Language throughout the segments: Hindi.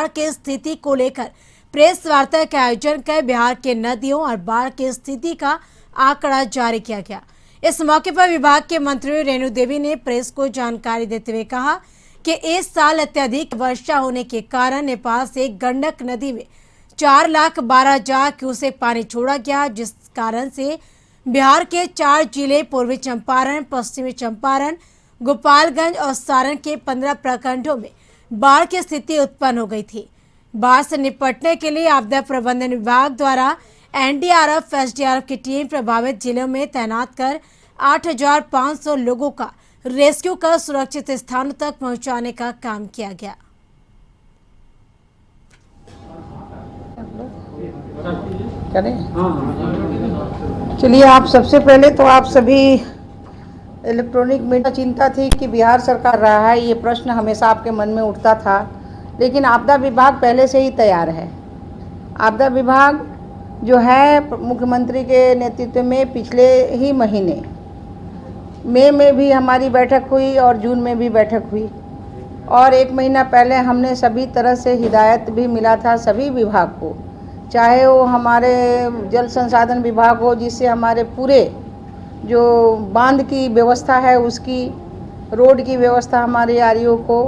बाढ़ की स्थिति को लेकर प्रेस वार्ता का आयोजन कर बिहार के नदियों और बाढ़ की स्थिति का आंकड़ा जारी किया गया। इस मौके पर विभाग के मंत्री रेणु देवी ने प्रेस को जानकारी देते हुए कहा कि इस साल अत्यधिक वर्षा होने के कारण नेपाल से गंडक नदी में 4,12,000 क्यूसेक पानी छोड़ा गया, जिस कारण से बिहार के 4 जिले पूर्वी चंपारण, पश्चिमी चंपारण, गोपालगंज और सारण के 15 प्रखंडों में बाढ़ की स्थिति उत्पन्न हो गई थी। बाढ़ से निपटने के लिए आपदा प्रबंधन विभाग द्वारा एनडीआरएफ, एसडीआरएफ की टीम प्रभावित जिलों में तैनात कर 8,500 लोगों का रेस्क्यू कर सुरक्षित स्थानों तक पहुंचाने का काम किया गया। चलिए, आप सबसे पहले तो आप सभी इलेक्ट्रॉनिक मीडिया चिंता थी कि बिहार सरकार रहा है, ये प्रश्न हमेशा आपके मन में उठता था, लेकिन आपदा विभाग पहले से ही तैयार है। आपदा विभाग जो है मुख्यमंत्री के नेतृत्व में पिछले ही महीने मई में भी हमारी बैठक हुई और जून में भी बैठक हुई, और 1 महीना पहले हमने सभी तरह से हिदायत भी मिला था सभी विभाग को, चाहे वो हमारे जल संसाधन विभाग हो, जिससे हमारे पूरे जो बांध की व्यवस्था है उसकी, रोड की व्यवस्था हमारे आरईओ को,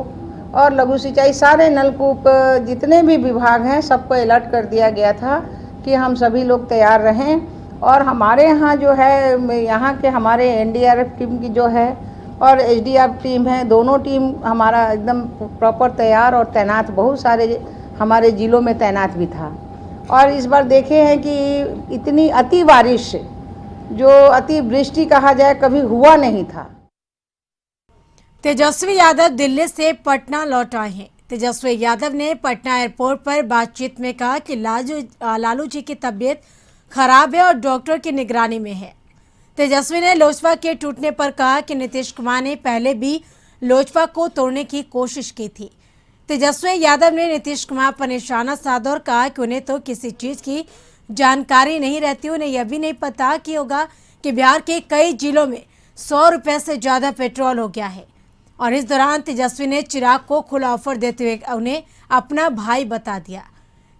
और लघु सिंचाई, सारे नलकूप जितने भी विभाग हैं सबको अलर्ट कर दिया गया था कि हम सभी लोग तैयार रहें। और हमारे यहाँ जो है, यहाँ के हमारे एनडीआरएफ टीम की जो है और एसडीआरएफ टीम है, दोनों टीम हमारा एकदम प्रॉपर तैयार और तैनात, बहुत सारे हमारे ज़िलों में तैनात भी था। और इस बार देखे हैं कि इतनी अति बारिश, जो अति वृष्टि कहा जाए, कभी हुआ नहीं था। तेजस्वी यादव दिल्ली से पटना लौट आए हैं। तेजस्वी यादव ने पटना एयरपोर्ट पर बातचीत में कहा कि लालू जी की तबीयत खराब है और डॉक्टर की निगरानी में है। तेजस्वी ने लोजपा के टूटने पर कहा कि नीतीश कुमार ने पहले भी लोजपा को तोड़ने की कोशिश की थी। तेजस्वी यादव ने नीतीश कुमार पर निशाना साधा और कहा कि उन्हें तो किसी चीज की जानकारी नहीं रहती, उन्हें यह भी नहीं पता कि होगा कि बिहार के कई जिलों में 100 रुपये से ज्यादा पेट्रोल हो गया है। और इस दौरान तेजस्वी ने चिराग को खुला ऑफर देते हुए उन्हें अपना भाई बता दिया।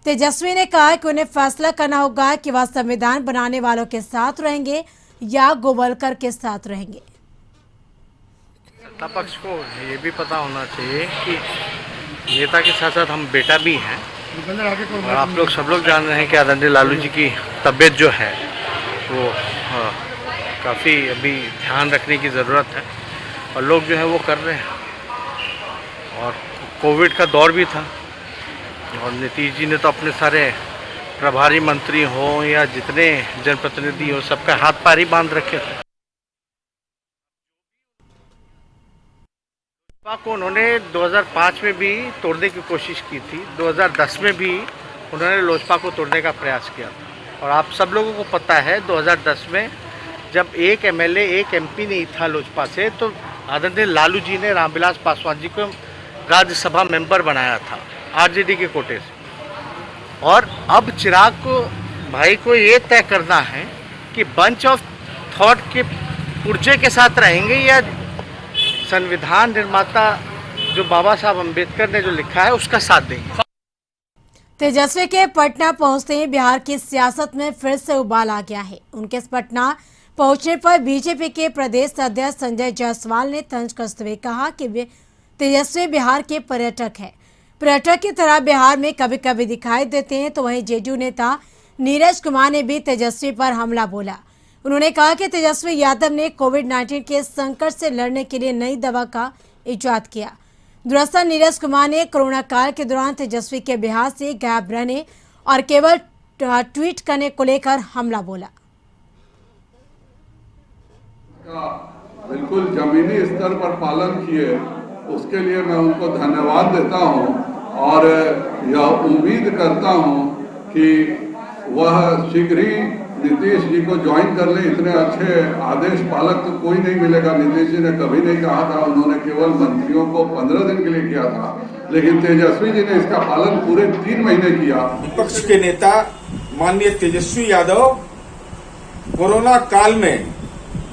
तेजस्वी ने कहा कि उन्हें फैसला करना होगा कि वह संविधान बनाने वालों के साथ रहेंगे या गोवलकर के साथ रहेंगे। सत्ता पक्ष को ये भी पता होना चाहिए कि नेता के साथ साथ हम बेटा भी हैं, और आप लोग सब लोग जान रहे हैं कि आदरणीय लालू जी की तबीयत जो है वो काफ़ी अभी ध्यान रखने की ज़रूरत है, और लोग जो है वो कर रहे हैं। और कोविड का दौर भी था, और नीतीश जी ने तो अपने सारे प्रभारी मंत्री हो या जितने जनप्रतिनिधि हो सबका हाथ पैर ही बांध रखे थे। को उन्होंने 2005 में भी तोड़ने की कोशिश की थी, 2010 में भी उन्होंने लोजपा को तोड़ने का प्रयास किया था। और आप सब लोगों को पता है 2010 में जब एक एमएलए, एक एमपी नहीं था लोजपा से, तो आदरणीय लालू जी ने रामविलास पासवान जी को राज्यसभा मेंबर बनाया था आरजेडी के कोटे से। और अब चिराग को भाई को ये तय करना है कि बंच ऑफ थॉट के पुर्जे के साथ रहेंगे या संविधान निर्माता जो बाबा साहब अम्बेडकर ने जो लिखा है उसका साथ देंगे। तेजस्वी के पटना पहुंचते ही बिहार की सियासत में फिर से उबाल आ गया है। उनके पटना पहुंचने पर बीजेपी के प्रदेश अध्यक्ष संजय जायसवाल ने तंज कसते हुए कहा कि तेजस्वी बिहार के पर्यटक है, पर्यटक की तरह बिहार में कभी कभी दिखाई देते हैं। तो वहीं जेडीयू नेता नीरज कुमार ने भी तेजस्वी पर हमला बोला। उन्होंने कहा कि तेजस्वी यादव ने कोविड-19 के संकट से लड़ने के लिए नई दवा का इजाद किया। दरअसल नीरज कुमार ने कोरोना काल के दौरान तेजस्वी के बिहार से गायब रहने और केवल ट्वीट करने को लेकर हमला बोला। बिल्कुल जमीनी स्तर पर पालन किए, उसके लिए मैं उनको धन्यवाद देता हूं, और यह उम्मीद करता हूं कि वह शीघ्र ही नीतीश जी को ज्वाइन कर ले। इतने अच्छे आदेश पालक तो कोई नहीं मिलेगा। नीतीश जी ने कभी नहीं कहा था, उन्होंने केवल मंत्रियों को 15 दिन के लिए किया था, लेकिन तेजस्वी जी ने इसका पालन पूरे 3 महीने किया। विपक्ष के नेता माननीय तेजस्वी यादव कोरोना काल में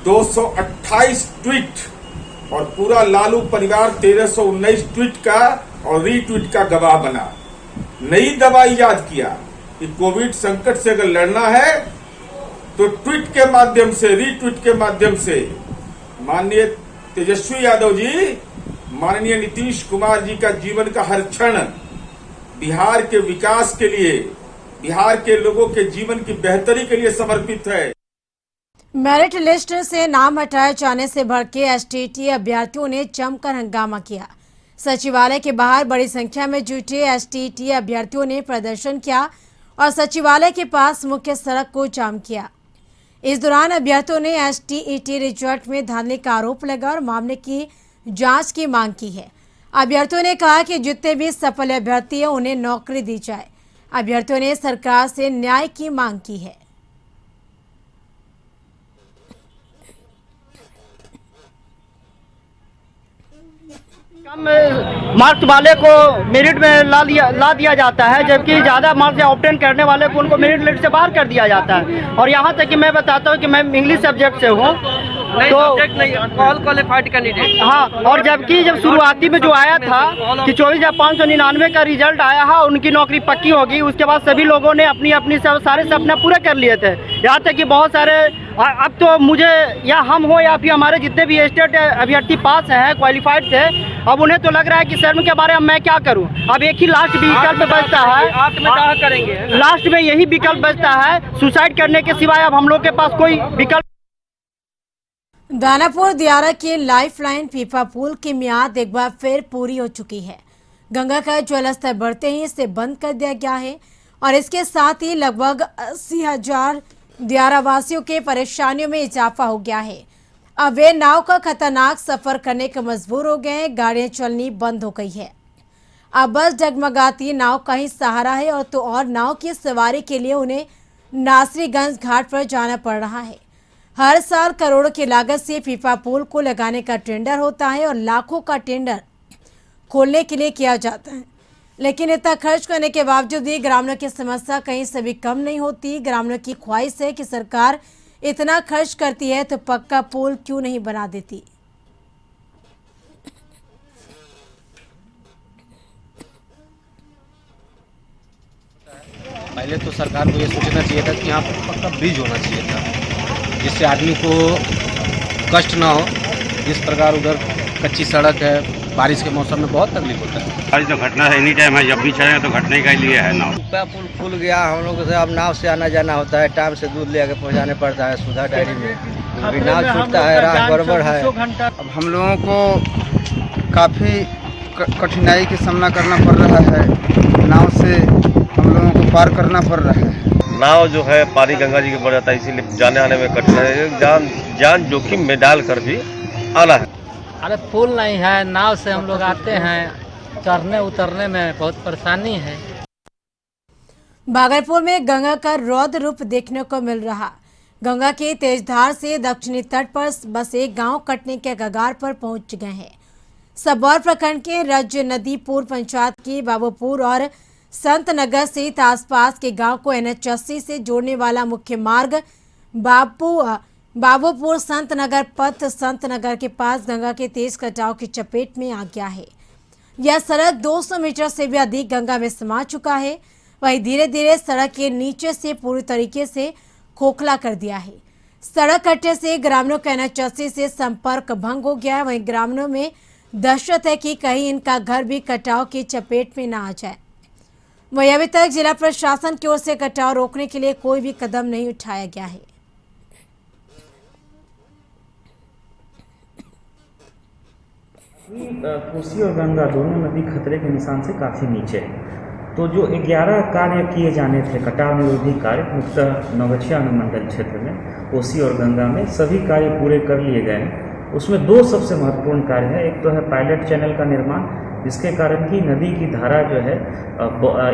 228 ट्वीट और पूरा लालू परिवार 1319 ट्वीट का और रीट्वीट का गवाह बना। नई दवा इजाद किया कि कोविड संकट से अगर लड़ना है तो ट्वीट के माध्यम से, रीट्वीट के माध्यम से माननीय तेजस्वी यादव जी, माननीय नीतीश कुमार जी का जीवन का हर क्षण बिहार के विकास के लिए, बिहार के लोगों के जीवन की बेहतरी के लिए समर्पित है। मेरिट लिस्ट से नाम हटाए जाने से भड़के एसटीईटी अभ्यर्थियों ने जमकर हंगामा किया। सचिवालय के बाहर बड़ी संख्या में जुटे एसटीईटी अभ्यर्थियों ने प्रदर्शन किया और सचिवालय के पास मुख्य सड़क को जाम किया। इस दौरान अभ्यर्थियों ने एसटीईटी रिजल्ट में धांधली का आरोप लगा और मामले की जांच की मांग की है। अभ्यर्थियों ने कहा कि जितने भी सफल अभ्यर्थी हैं उन्हें नौकरी दी जाए। अभ्यर्थियों ने सरकार से न्याय की मांग की है। कम मार्क्स वाले को मेरिट में ला दिया जाता है, जबकि ज़्यादा मार्क्स ऑब्टेन करने वाले को उनको मेरिट लिस्ट से बाहर कर दिया जाता है। और यहाँ तक कि मैं बताता हूँ कि मैं इंग्लिश सब्जेक्ट से हूँ, तो ऑल क्वालिफाइड कैंडिडेट। हाँ, और जबकि जब शुरुआती में जो आया था कि 24,599 का रिजल्ट आया है, उनकी नौकरी पक्की होगी, उसके बाद सभी लोगों ने अपनी अपनी सारे सपना पूरे कर लिए थे। यहाँ तक कि बहुत सारे, अब तो मुझे या हम हो या फिर हमारे जितने भी स्टेट अभ्यर्थी पास हैं, क्वालिफाइड थे, अब उन्हें तो लग रहा है कि शर्म के बारे में मैं क्या करूं। अब एक ही लास्ट विकल्प बचता है, करेंगे लास्ट में यही विकल्प बचता है, सुसाइड करने के सिवाय अब हम लोग के पास कोई विकल्प। दानापुर दियारा के लाइफलाइन पीपा पुल की मियाद एक बार फिर पूरी हो चुकी है। गंगा का जलस्तर बढ़ते ही इसे बंद कर दिया गया है और इसके साथ ही लगभग 80,000 दियारा वासियों के परेशानियों में इजाफा हो गया है। अब वे नाव का खतरनाक सफर करने के मजबूर हो गए हैं। गाड़ियां चलनी बंद हो गई है। अब बस डगमगाती नाव का ही सहारा है और नाव की सवारी के लिए उन्हें नासरीगंज घाट पर जाना पड़ रहा है। हर साल करोड़ों की लागत से पीपा पुल को लगाने का टेंडर होता है और लाखों का टेंडर खोलने के लिए किया जाता है, लेकिन इतना खर्च करने के बावजूद भी ग्रामीणों की समस्या कहीं से भी कम नहीं होती। ग्रामीणों की ख्वाहिश है कि सरकार इतना खर्च करती है तो पक्का पुल क्यों नहीं बना देती। पहले तो सरकार को ये सोचना चाहिए था कि यहाँ पर पक्का ब्रिज होना चाहिए था, जिससे आदमी को कष्ट ना हो। जिस प्रकार उधर कच्ची सड़क है, बारिश के मौसम में बहुत तकलीफ होता है। आज तो घटना है, एनी टाइम है, जब भी चले तो घटने का ही लिए है नाव। पुल खुल गया, हम लोग से अब नाव से आना जाना होता है, टाइम से दूध ले आके पहुँचाने पड़ता है सुधा डेयरी में। अभी नाव छूटता है, राह गड़बड़ है। अब हम लोगों को काफ़ी कठिनाई का सामना करना पड़ रहा है। नाव से हम लोगों को पार करना पड़ रहा है। नाव जो है पानी गंगा जी के बढ़ जाता है, इसीलिए जाने आने में कठिनाई, जान जोखिम में डाल कर भी आना है। अरे पुल नहीं है, नाव से हम लोग आते हैं, चढ़ने उतरने में बहुत परेशानी है। भागलपुर में गंगा का रौद्र रूप देखने को मिल रहा। गंगा की तेजधार से दक्षिणी तट पर बसे गांव कटने के कगार पर पहुंच गए हैं। सबौर प्रखंड के रज नदी पूर्व पंचायत की बाबूपुर और संत नगर सहित आसपास के गांव को NH80 से जोड़ने वाला मुख्य मार्ग बाबूपुर संत नगर पथ संत नगर के पास गंगा के तेज कटाव की चपेट में आ गया है। यह सड़क 200 मीटर से भी अधिक गंगा में समा चुका है। वहीं धीरे धीरे सड़क के नीचे से पूरी तरीके से खोखला कर दिया है। सड़क कटने से ग्रामीणों का NH80 से संपर्क भंग हो गया है। वहीं ग्रामीणों में दहशत है कि कहीं इनका घर भी कटाव की चपेट में न आ जाए। वहीं अभी तक जिला प्रशासन की ओर से कटाव रोकने के लिए कोई भी कदम नहीं उठाया गया है। कोसी और गंगा दोनों नदी खतरे के निशान से काफ़ी नीचे है। तो जो 11 कार्य किए जाने थे कटाव निरोधी कार्य, मुख्यतः नवगछिया अनुमंडल क्षेत्र में कोसी और गंगा में सभी कार्य पूरे कर लिए गए हैं। उसमें दो सबसे महत्वपूर्ण कार्य है। एक तो है पायलट चैनल का निर्माण, जिसके कारण कि नदी की धारा जो है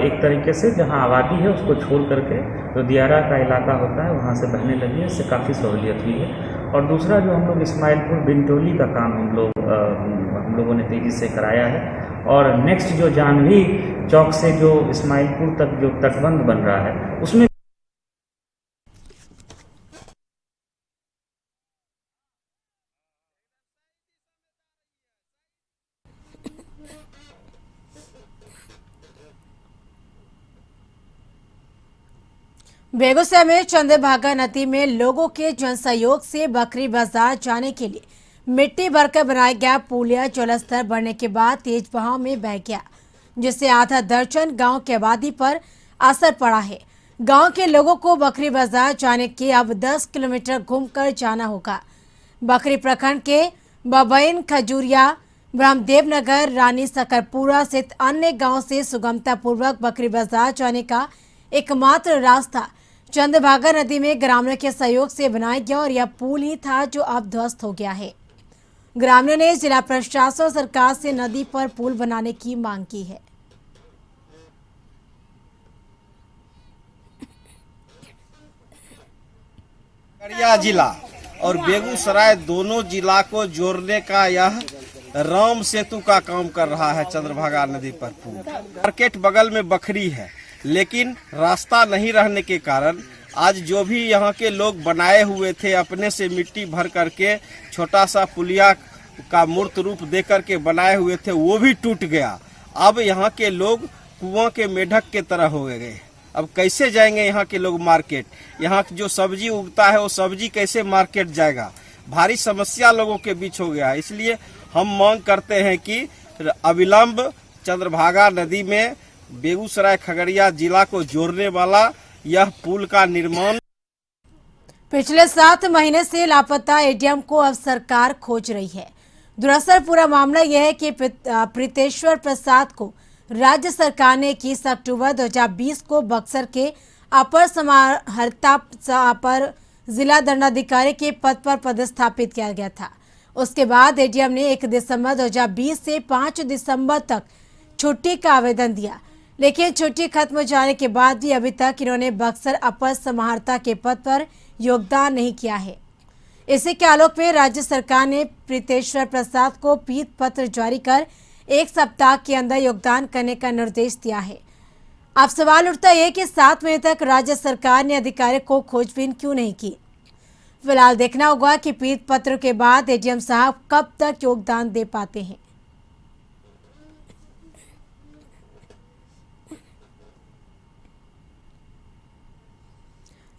एक तरीके से जहां आबादी है उसको छोड़ करके जो दियारा का इलाका होता है वहां से बहने लगी है। इससे काफ़ी सहूलियत हुई है। और दूसरा जो हम लोग इस्माइलपुर बिंटोली का काम हम लोगों ने तेज़ी से कराया है। और नेक्स्ट जो जानवी चौक से जो इस्माइलपुर तक जो तटबंध बन रहा है उसमें बेगूसराय में चंद्रभागा नदी में लोगों के जनसहयोग से बकरी बाजार जाने के लिए मिट्टी भरकर बनाया गया पुलिया जलस्तर बढ़ने के बाद तेज बहाव में बह गया, जिससे आधा दर्जन गांव की आबादी पर असर पड़ा है। गांव के लोगों को बकरी बाजार जाने के अब 10 किलोमीटर घूमकर जाना होगा। बकरी प्रखंड के बबैन, खजूरिया, ब्रह्मदेव नगर, रानी सकरपुरा सहित अन्य गांव से सुगमतापूर्वक बकरी बाजार जाने का एकमात्र रास्ता चंद्रभागा नदी में ग्रामीणों के सहयोग से बनाया गया और यह पुल ही था जो अब ध्वस्त हो गया है। ग्रामीणों ने जिला प्रशासन और सरकार से नदी पर पुल बनाने की मांग की है। खगड़िया जिला और बेगूसराय दोनों जिला को जोड़ने का यह राम सेतु का काम कर रहा है। चंद्रभागा नदी पर पुल, मार्केट बगल में बखरी है, लेकिन रास्ता नहीं रहने के कारण आज जो भी यहाँ के लोग बनाए हुए थे अपने से मिट्टी भर करके छोटा सा पुलिया का मूर्त रूप दे करके बनाए हुए थे, वो भी टूट गया। अब यहाँ के लोग कुआं के मेढक के तरह हो गए। अब कैसे जाएंगे यहाँ के लोग मार्केट? यहाँ जो सब्जी उगता है वो सब्जी कैसे मार्केट जाएगा? भारी समस्या लोगों के बीच हो गया। इसलिए हम मांग करते हैं कि अविलंब चंद्रभागा नदी में बेगूसराय खगड़िया जिला को जोड़ने वाला यह पुल का निर्माण। पिछले 7 महीने से लापता एडीएम को अब सरकार खोज रही है। दरअसल पूरा मामला यह है कि प्रीतेश्वर प्रसाद को राज्य सरकार ने 21 अक्टूबर 2020 को बक्सर के अपर समाहर्ता पर जिला दंडाधिकारी के पद पर पदस्थापित किया गया था। उसके बाद एडीएम ने 1 दिसंबर 2020 से 5 दिसंबर तक छुट्टी का आवेदन दिया, लेकिन छुट्टी खत्म हो जाने के बाद भी अभी तक इन्होंने बक्सर अपर समाहर्ता के पद पर योगदान नहीं किया है। इसी के आलोक में राज्य सरकार ने प्रीतेश्वर प्रसाद को पीत पत्र जारी कर 1 सप्ताह के अंदर योगदान करने का निर्देश दिया है। अब सवाल उठता है कि 7 महीने तक राज्य सरकार ने अधिकारी को खोजबीन क्यों नहीं की। फिलहाल देखना होगा कि पीत पत्र के बाद एडीएम साहब कब तक योगदान दे पाते हैं।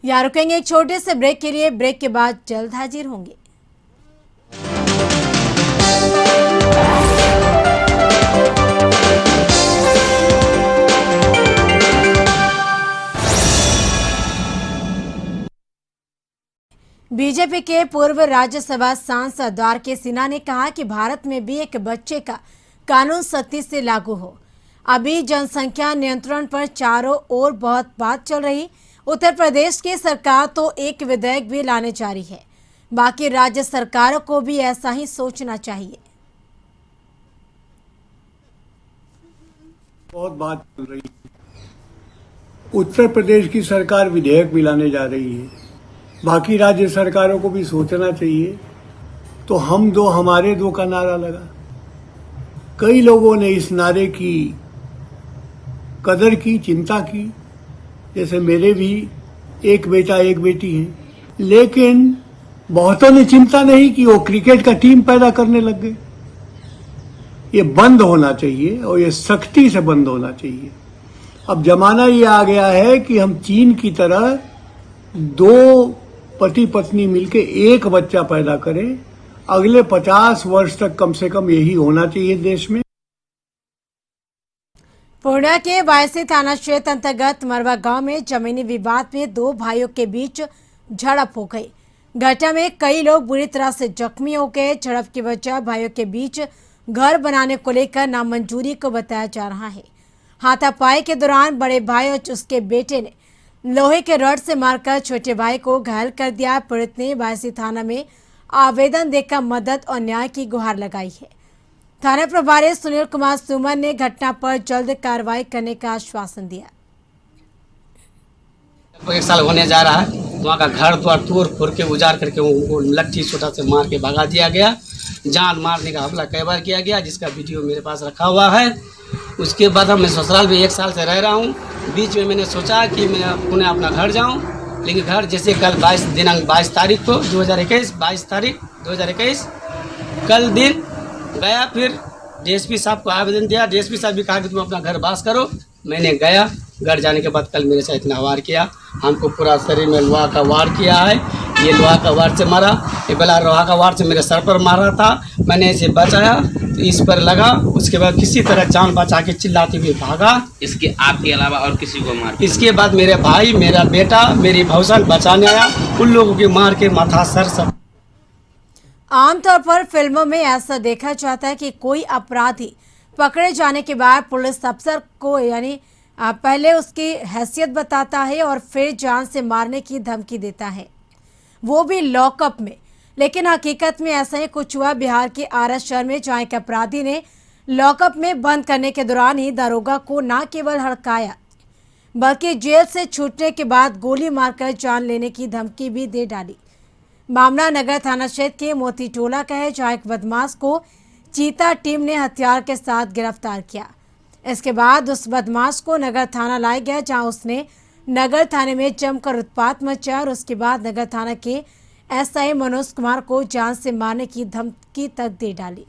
यहाँ रुकेंगे एक छोटे से ब्रेक के लिए। ब्रेक के बाद जल्द हाजिर होंगे। बीजेपी के पूर्व राज्यसभा सांसद द्वारके सिन्हा ने कहा कि भारत में भी एक बच्चे का कानून सख्ती से लागू हो। अभी जनसंख्या नियंत्रण पर चारों ओर बहुत बात चल रही। उत्तर प्रदेश की सरकार तो एक विधेयक भी लाने जा रही है, बाकी राज्य सरकारों को भी ऐसा ही सोचना चाहिए। बहुत बात चल रही है। उत्तर प्रदेश की सरकार विधेयक भी लाने जा रही है, बाकी राज्य सरकारों को भी सोचना चाहिए। तो हम दो हमारे दो का नारा लगा। कई लोगों ने इस नारे की कदर की, चिंता की। जैसे मेरे भी एक बेटा एक बेटी है, लेकिन बहुतों ने चिंता नहीं की। वो क्रिकेट का टीम पैदा करने लग गए। ये बंद होना चाहिए और ये सख्ती से बंद होना चाहिए। अब जमाना ये आ गया है कि हम चीन की तरह 2 पति पत्नी मिलके एक बच्चा पैदा करें। अगले 50 वर्ष तक कम से कम यही होना चाहिए देश में। पूर्णिया के बायसी थाना क्षेत्र अंतर्गत मरवा गांव में जमीनी विवाद में 2 भाइयों के बीच झड़प हो गई। घटना में कई लोग बुरी तरह से जख्मी हो गए। झड़प की वजह भाइयों के बीच घर बनाने को लेकर नामंजूरी को बताया जा रहा है। हाथापाई के दौरान बड़े भाई और उसके बेटे ने लोहे के रड से मारकर छोटे भाई को घायल कर दिया। पीड़ित ने बायसी थाना में आवेदन देकर मदद और न्याय की गुहार लगाई है। थाना प्रभारी सुनील कुमार सुमन ने घटना पर जल्द कार्रवाई करने का आश्वासन दिया। 1 साल होने जा रहा है। वहाँ का घर द्वार तोड़ फोड़ के उजाड़ करके उनको लट्ठी छोटा से मार के भगा दिया गया। जान मारने का हमला कई बार किया गया, जिसका वीडियो मेरे पास रखा हुआ है। उसके बाद मैं ससुराल में 1 साल से रह रहा हूँ। बीच में मैंने सोचा कि मैं पुणे अपना घर जाऊँ, लेकिन घर जैसे कल 22 तारीख को 2021 22 तारीख 2021 कल दिन गया। फिर डीएसपी साहब को आवेदन दिया। डीएसपी साहब भी कहा कि तुम अपना घर वास करो। मैंने गया, घर जाने के बाद कल मेरे साथ इतना वार किया, हमको पूरा शरीर में लोहा का वार किया है। ये लोहा का वार से मारा, ये बेला लोहा का वार से मेरे सर पर मारा था। मैंने इसे बचाया तो इस पर लगा, उसके बाद किसी तरह जान बचा के चिल्लाते हुए भागा। इसके आपके अलावा और किसी को मार? इसके बाद मेरे भाई, मेरा बेटा, मेरी भौजान बचाने आया, उन लोगों के मार के माथा सर सब। आमतौर पर फिल्मों में ऐसा देखा जाता है कि कोई अपराधी पकड़े जाने के बाद पुलिस अफसर को यानी पहले उसकी हैसियत बताता है और फिर जान से मारने की धमकी देता है, वो भी लॉकअप में। लेकिन हकीकत में ऐसा ही कुछ हुआ बिहार के आरा शहर में, जहां एक अपराधी ने लॉकअप में बंद करने के दौरान ही दारोगा को न केवल हड़काया बल्कि जेल से छूटने के बाद गोली मारकर जान लेने की धमकी भी दे डाली। मामला नगर थाना क्षेत्र के मोती टोला का है, जहां एक बदमाश को चीता टीम ने हथियार के साथ गिरफ्तार किया। इसके बाद उस बदमाश को नगर थाना लाया गया, जहां उसने नगर थाने में जमकर उत्पात मचाया और उसके बाद नगर थाना के एसआई मनोज कुमार को जान से मारने की धमकी तक दे डाली।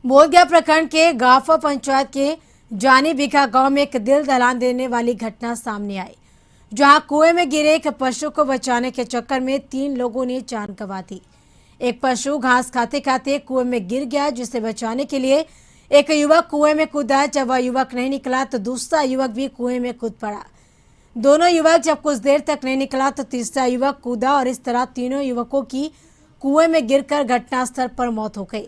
बोधगया प्रखंड के गाफा पंचायत के जानी बिघा गांव में एक दिल दहला देने वाली घटना सामने आई, जहां कुएं में गिरे एक पशु को बचाने के चक्कर में 3 लोगों ने जान गंवा दी। एक पशु घास खाते खाते कुएं में गिर गया, जिसे बचाने के लिए एक युवक कुएं में कूदा। जब वह युवक नहीं निकला तो दूसरा युवक भी कुएं में कूद पड़ा। दोनों युवक जब कुछ देर तक नहीं निकला तो तीसरा युवक कूदा और इस तरह तीनों युवकों की कुएं में गिरकर घटनास्थल पर मौत हो गई।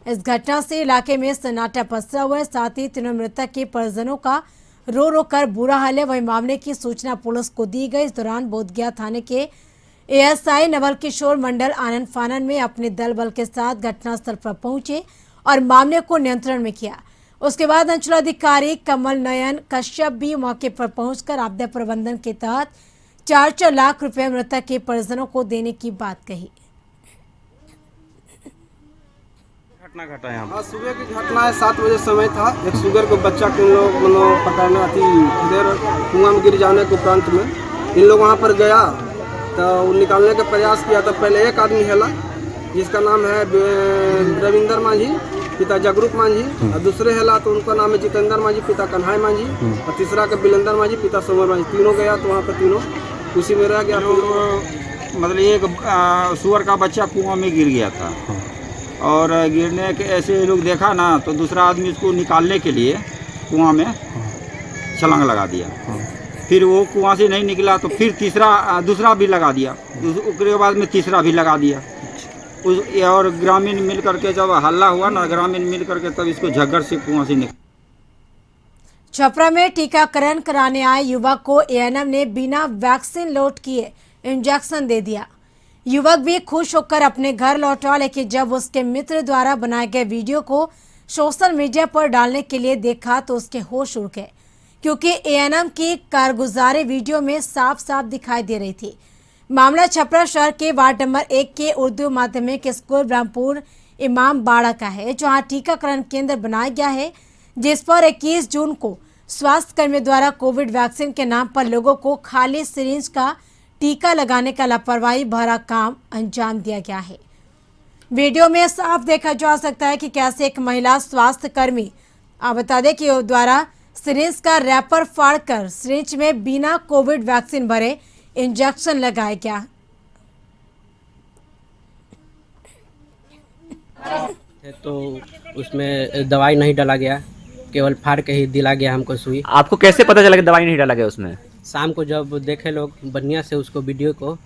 इस घटना से इलाके में सन्नाटा पसरा हुआ है। साथ ही तीनों मृतक के परिजनों का रो रो कर बुरा हाल है। वही मामले की सूचना पुलिस को दी गई। इस दौरान बोधगया थाने के एएसआई नवल किशोर मंडल आनंद फानन में अपने दल बल के साथ घटनास्थल पर पहुंचे और मामले को नियंत्रण में किया। उसके बाद अंचलाधिकारी कमल नयन कश्यप भी मौके पर पहुंचकर आपदा प्रबंधन के तहत 4-4 लाख रुपए मृतक के परिजनों को देने की बात कही। घटना घटा है आज सुबह की घटना है। 7 बजे समय था। एक सुगर को बच्चा को इन लोग पकड़ना थी, इधर कुआं में गिर जाने के उपरांत में इन लोग वहाँ पर गया तो निकालने का प्रयास किया। तो पहले एक आदमी हेला, जिसका नाम है रविंदर मांझी, पिता जगरूप मांझी, और दूसरे हेला तो उनका नाम है जितेंद्र मांझी, पिता कन्हाई मांझी, और तीसरा का बिलेंदर मांझी, पिता सोमर मांझी। तीनों गया तो वहाँ पर तीनों उसी में रह गया। मतलब एक सुअर का बच्चा कुआं में गिर गया था और गिरने के ऐसे लोग देखा ना तो दूसरा आदमी उसको निकालने के लिए कुआं में छलांग लगा दिया। फिर वो कुआं से नहीं निकला तो फिर दूसरा भी लगा दिया। उसके बाद में तीसरा भी लगा दिया। और ग्रामीण मिल करके जब हल्ला हुआ ना, ग्रामीण मिल करके तब इसको झग्गर से कुआं से निकला। छपरा में टीकाकरण कराने आए युवक को एएनएम ने बिना वैक्सीन लोड किए इंजेक्शन दे दिया। युवक भी खुश होकर अपने घर लौटा, लेकिन जब उसके मित्र द्वारा बनाए गए वीडियो को सोशल मीडिया पर डालने के लिए देखा तो उसके होश उड़ गए, क्योंकि एएनएम की कारगुजारी वीडियो में साफ साफ दिखाई दे रही थी। मामला छपरा शहर के वार्ड नंबर 1 के उर्दू माध्यमिक स्कूल ब्रह्मपुर इमाम बाड़ा का है, जहां टीकाकरण केंद्र बनाया गया है, जिस पर 21 जून को स्वास्थ्य कर्मियों द्वारा कोविड वैक्सीन के नाम पर लोगों को खाली सिरिंज का टीका लगाने का लापरवाही भरा काम अंजाम दिया गया है। वीडियो में साफ देखा जा सकता है कि कैसे एक महिला स्वास्थ्य कर्मी, आप बता दें कि द्वारा सिरिंज का रैपर फाड़कर सिरिंज में बिना कोविड वैक्सीन भरे इंजेक्शन लगाया गया। तो उसमें दवाई नहीं डाला गया, केवल फाड़ के ही दिला गया हमको सुई। आपको कैसे पता चला कि दवाई नहीं डाला गया उसमें? शाम को जब देखे लोग बढ़िया से उसको वीडियो को,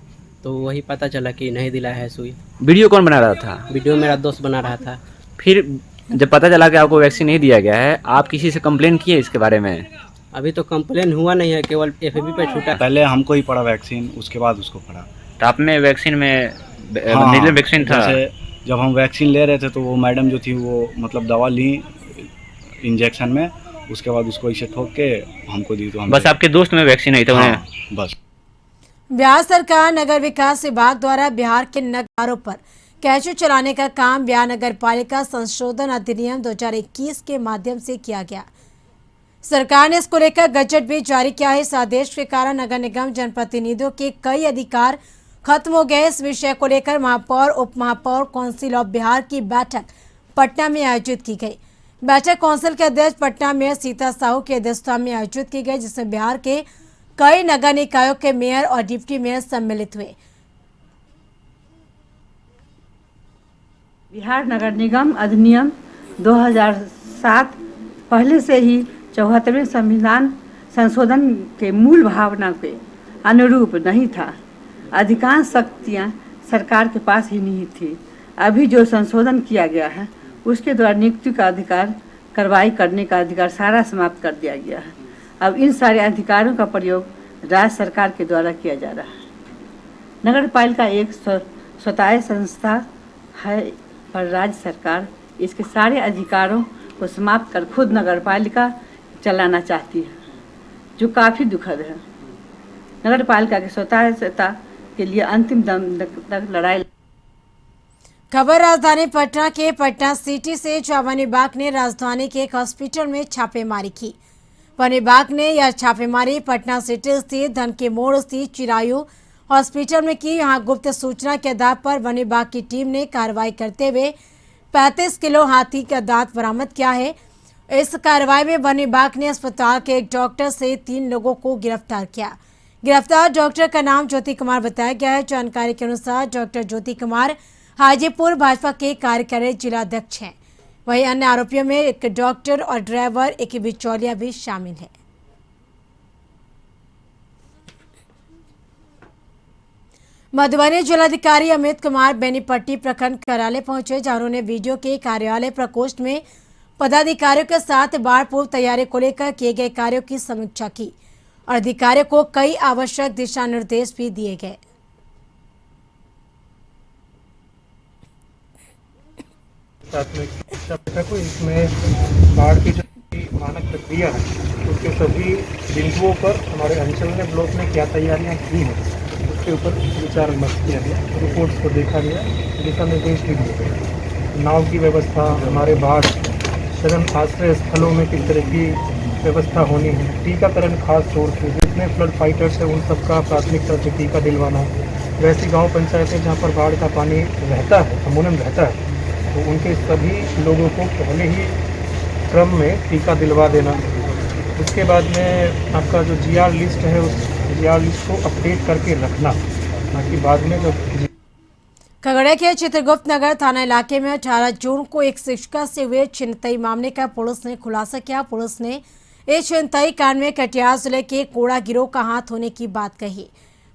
तो वही पता चला कि नहीं दिला है सुई। वीडियो कौन बना रहा था? वीडियो मेरा दोस्त बना रहा था। फिर जब पता चला कि आपको वैक्सीन नहीं दिया गया है, आप किसी से कंप्लेन किए इसके बारे में? अभी तो कंप्लेन हुआ नहीं है, केवल एफबी पे छूटा। पहले हमको ही पड़ा वैक्सीन, उसके बाद उसको पड़ा। तो आप में वैक्सीन में वैक्सीन था? जब हम वैक्सीन ले रहे थे तो वो मैडम जो थी वो मतलब दवा ली इंजेक्शन में, उसके बाद उसको इसे ठोक के हमको दी। तो हम बस आपके दोस्त में वैक्सीन नहीं था? हाँ, बस। बिहार सरकार नगर विकास विभाग द्वारा बिहार के नगरों पर कैचू चलाने का काम बिहार नगर पालिका संशोधन अधिनियम 2021 के माध्यम से किया गया। सरकार ने इसको लेकर गजट भी जारी किया है। इस आदेश के कारण नगर निगम जनप्रतिनिधियों के कई अधिकार खत्म हो गए। इस विषय को लेकर महापौर, उप महापौर, काउंसिल ऑफ बिहार की बैठक पटना में आयोजित की गई। बैठक काउंसिल के अध्यक्ष पटना मेयर सीता साहू की अध्यक्षता में आयोजित की गई, जिसमें बिहार के कई नगर निकायों के मेयर और डिप्टी मेयर सम्मिलित हुए। बिहार नगर निगम अधिनियम 2007 पहले से ही 74वें संविधान संशोधन के मूल भावना के अनुरूप नहीं था। अधिकांश शक्तियां सरकार के पास ही नहीं थी। अभी जो संशोधन किया गया है उसके द्वारा नियुक्ति का अधिकार, कार्रवाई करने का अधिकार सारा समाप्त कर दिया गया है। अब इन सारे अधिकारों का प्रयोग राज्य सरकार के द्वारा किया जा रहा है। नगर पालिका एक स्वतः संस्था है, पर राज्य सरकार इसके सारे अधिकारों को समाप्त कर खुद नगर पालिका चलाना चाहती है, जो काफ़ी दुखद है। नगर पालिका की स्वतंत्रता के लिए अंतिम दम तक लड़ाई। खबर राजधानी पटना के पटना सिटी से, जहां वन विभाग ने राजधानी के एक हॉस्पिटल में छापेमारी की। वन विभाग ने यह छापेमारी पटना सिटी स्थित धन के मोड़ स्थित चिरायु हॉस्पिटल में की। यहां गुप्त सूचना के आधार पर वन विभाग की टीम ने कार्रवाई करते हुए 35 किलो हाथी का दांत बरामद किया है। इस कार्रवाई में वन विभाग ने अस्पताल के एक डॉक्टर से 3 लोगों को गिरफ्तार किया। गिरफ्तार डॉक्टर का नाम ज्योति कुमार बताया गया है। जानकारी के अनुसार डॉक्टर ज्योति कुमार हाजीपुर भाजपा के कार्यकारी जिलाध्यक्ष हैं। वहीं अन्य आरोपियों में एक डॉक्टर और ड्राइवर, एक बिचौलिया भी शामिल है। मधुबनी जिलाधिकारी अमित कुमार बेनीपट्टी प्रखंड कार्यालय पहुंचे, जहां उन्होंने वीडियो के कार्यालय प्रकोष्ठ में पदाधिकारियों के साथ बाढ़ पूर्व तैयारी को लेकर किए गए कार्यों की समीक्षा की और अधिकारियों को कई आवश्यक दिशा निर्देश भी दिए गए। इसमें बाढ़ की जो मानक प्रक्रिया है उसके सभी बिंदुओं पर हमारे अंचल ने, ब्लॉक में क्या तैयारियां की हैं उसके ऊपर विचार विमर्श किया गया। रिपोर्ट्स को देखा गया, दिशा निर्देश भी दिए गए। नाव की व्यवस्था, हमारे बाढ़ शरण आश्रय स्थलों में किस तरह की व्यवस्था होनी है, टीकाकरण खास तौर से जितने फ्लड फाइटर्स हैं उन सबका प्राथमिकता से टीका दिलवाना। वैसी गांव पंचायतें जहां पर बाढ़ का पानी रहता है, अमूमन रहता है, तो उनके सभी लोगों को पहले ही क्रम में टीका दिलवा देना। उसके बाद में आपका जो जीआर लिस्ट है उस जीआर लिस्ट को अपडेट करके रखना, ताकि बाद में जब खगड़िया के चित्रगुप्त नगर थाना इलाके में 18 जून को एक शिक्षिका से हुए छिनतई मामले का पुलिस ने खुलासा किया। पुलिस ने इस छिनतई कांड में कटिहार जिले के कोड़ा गिरोह का हाथ होने की बात कही।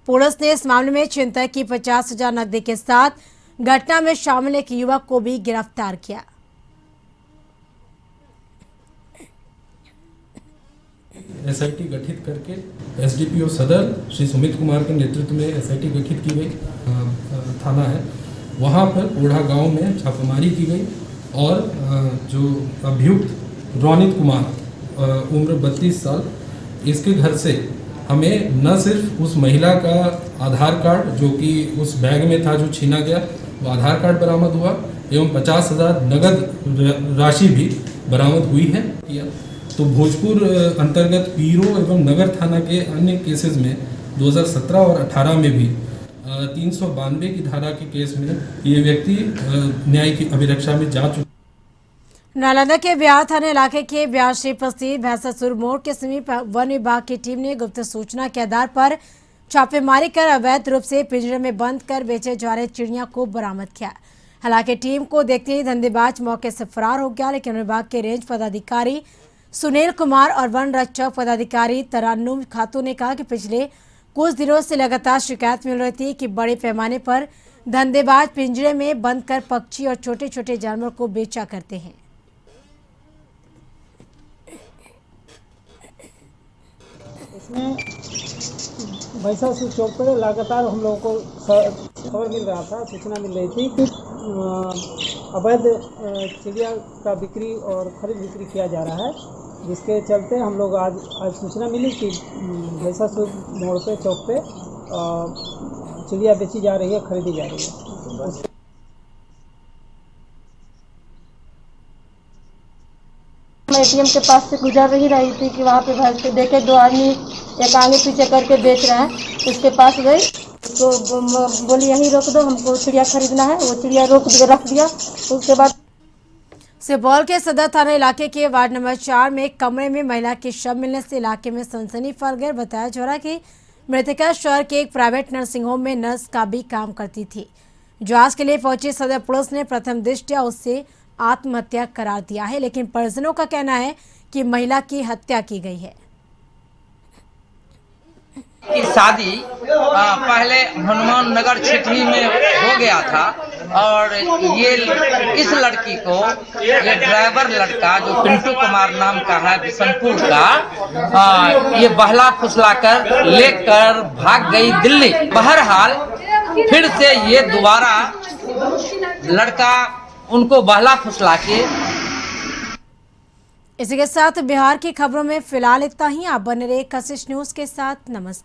पुलिस ने इस मामले में छिनतई की 50,000 नकदी के साथ घटना में शामिल एक युवक को भी गिरफ्तार किया। एसआईटी गठित करके एसडीपीओ सदर श्री सुमित कुमार के नेतृत्व में एसआईटी गठित की गई। थाना है वहाँ पर कोढ़ा गांव में छापेमारी की गई और जो अभियुक्त रोनित कुमार उम्र 32 साल, इसके घर से हमें न सिर्फ उस महिला का आधार कार्ड जो कि उस बैग में था जो छीना गया वो आधार कार्ड बरामद हुआ एवं 50,000 नगद राशि भी बरामद हुई है। तो भोजपुर अंतर्गत पीरो एवं नगर थाना के अन्य केसेस में 2017 और 18 में भी 392 की धारा के केस में ये व्यक्ति न्यायिक अभिरक्षा में जा चुके। नालंदा के बिहार थाना इलाके के बिहार स्थित भैंसासुर मोड़ के समीप वन विभाग की टीम ने गुप्त सूचना के आधार पर छापेमारी कर अवैध रूप से पिंजरे में बंद कर बेचे जा रहे चिड़िया को बरामद किया। हालांकि टीम को देखते ही धंधेबाज मौके से फरार हो गया, लेकिन विभाग के रेंज पदाधिकारी सुनील कुमार और वन रक्षक पदाधिकारी तरान्नुम खातून ने कहा कि पिछले कुछ दिनों से लगातार शिकायत मिल रही थी कि बड़े पैमाने पर धंधेबाज पिंजरे में बंद कर पक्षी और छोटे छोटे जानवर को बेचा करते हैं। इसमें भैंसासुर चौक पर लगातार हम लोगों को खबर मिल रहा था, सूचना मिल रही थी कि अवैध चिड़िया का बिक्री और खरीद बिक्री किया जा रहा है, जिसके चलते हम लोग आज सूचना मिली कि भैंसासुर मोड़ पे चौक पे चिड़िया बेची जा रही है, खरीदी जा रही है। मैं एटीएम के पास से गुजर रही थी कि वहाँ पे भैंस के देखे 2 आदमी एक आगे पीछे करके बेच रहे हैं। उसके पास गई तो बोली यहीं रोक दो, हमको चिड़िया खरीदना है। वो चिड़िया रख दिया। उसके बाद सुपौल के सदर थाना इलाके के वार्ड नंबर 4 में एक कमरे में महिला के शव मिलने से इलाके में सनसनी फैल गई। बताया जा रहा है कि मृतका शहर के एक प्राइवेट नर्सिंग होम में नर्स का भी काम करती थी। जांच के लिए पहुंची सदर पुलिस ने प्रथम दृष्टया उससे आत्महत्या करार दिया है, लेकिन परिजनों का कहना है कि महिला की हत्या की गई है। की शादी पहले हनुमान नगर क्षेत्र में हो गया था और ये इस लड़की को ये ड्राइवर लड़का जो पिंटू कुमार नाम का है बिशनपुर का ये बहला फुसलाकर लेकर भाग गई दिल्ली। बहरहाल फिर से ये दोबारा लड़का उनको बहला फुसला के। इसी के साथ बिहार की खबरों में फिलहाल इतना ही। आप बने रहे कशिश न्यूज के साथ। नमस्कार।